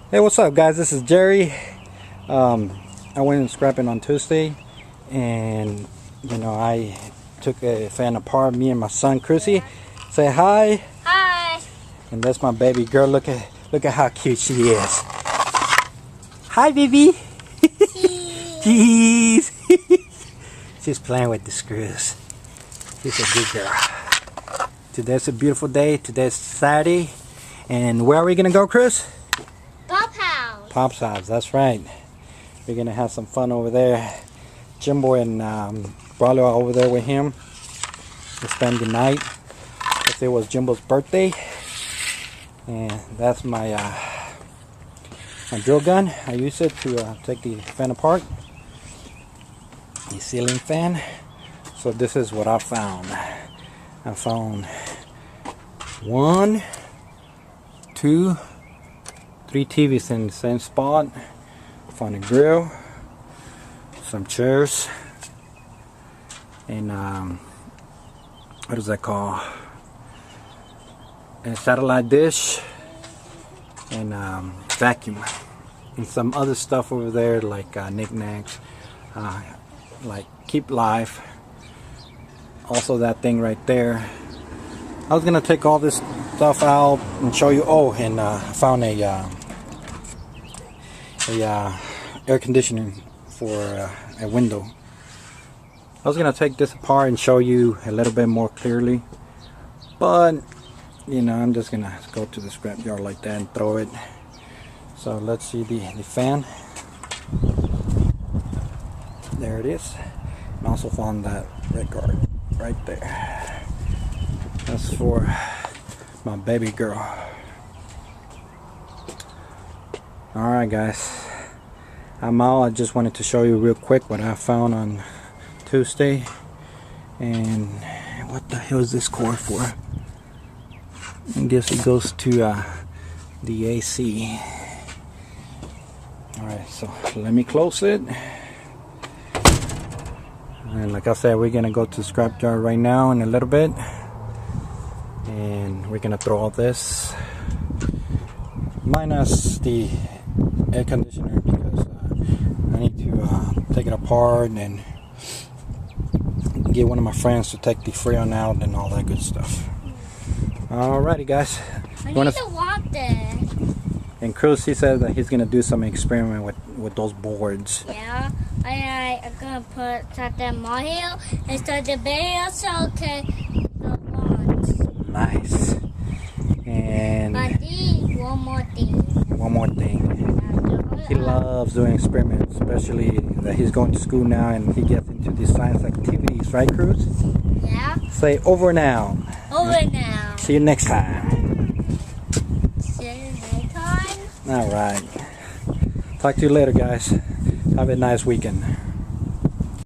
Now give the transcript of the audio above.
Hey, what's up, guys? This is Jerry. I went scrapping on Tuesday, and I took a fan apart. Me and my son Chrissy. Say hi. Hi. And that's my baby girl. Look at how cute she is. Hi, baby. Jeez. She's playing with the screws. She's a good girl. Today's a beautiful day. Today's Saturday, and where are we gonna go, Chris? Pop's house. Pop's house, that's right. We're gonna have some fun over there. Jimbo and Brawler are over there with him to spend the night. It was Jimbo's birthday, and that's my my drill gun. I use it to take the fan apart, the ceiling fan. So this is what I found. I found 1, 2, 3 TVs in the same spot. Found a grill, some chairs, and what is that called? A satellite dish, and vacuum, and some other stuff over there like knickknacks, like Keep Life. Also that thing right there. I was gonna take all this stuff out and show you. Oh, and I found a air conditioning for a window. I was gonna take this apart and show you a little bit more clearly, but I'm just gonna go to the scrap yard like that and throw it. So let's see the fan. There it is. And also found that red guard right there. That's for my baby girl. Alright, guys, I'm out. I just wanted to show you real quick what I found on Tuesday. And what the hell is this cord for? I guess it goes to the AC. Alright, so let me close it. And like I said, we're gonna go to the scrap yard right now in a little bit, and we're gonna throw all this minus the air conditioner, because I need to take it apart and get one of my friends to take the freon out and all that good stuff. Alrighty, guys. I need to walk there. And Cruz, he said that he's gonna do some experiment with those boards. Yeah, I'm gonna put something more here and start the video so okay the ones. Nice. And But one more thing. He loves doing experiments, especially that he's going to school now and he gets into these science activities, right, Cruz? Yeah. Say over now. Over now. See you next time. See you next time. All right. Talk to you later, guys. Have a nice weekend.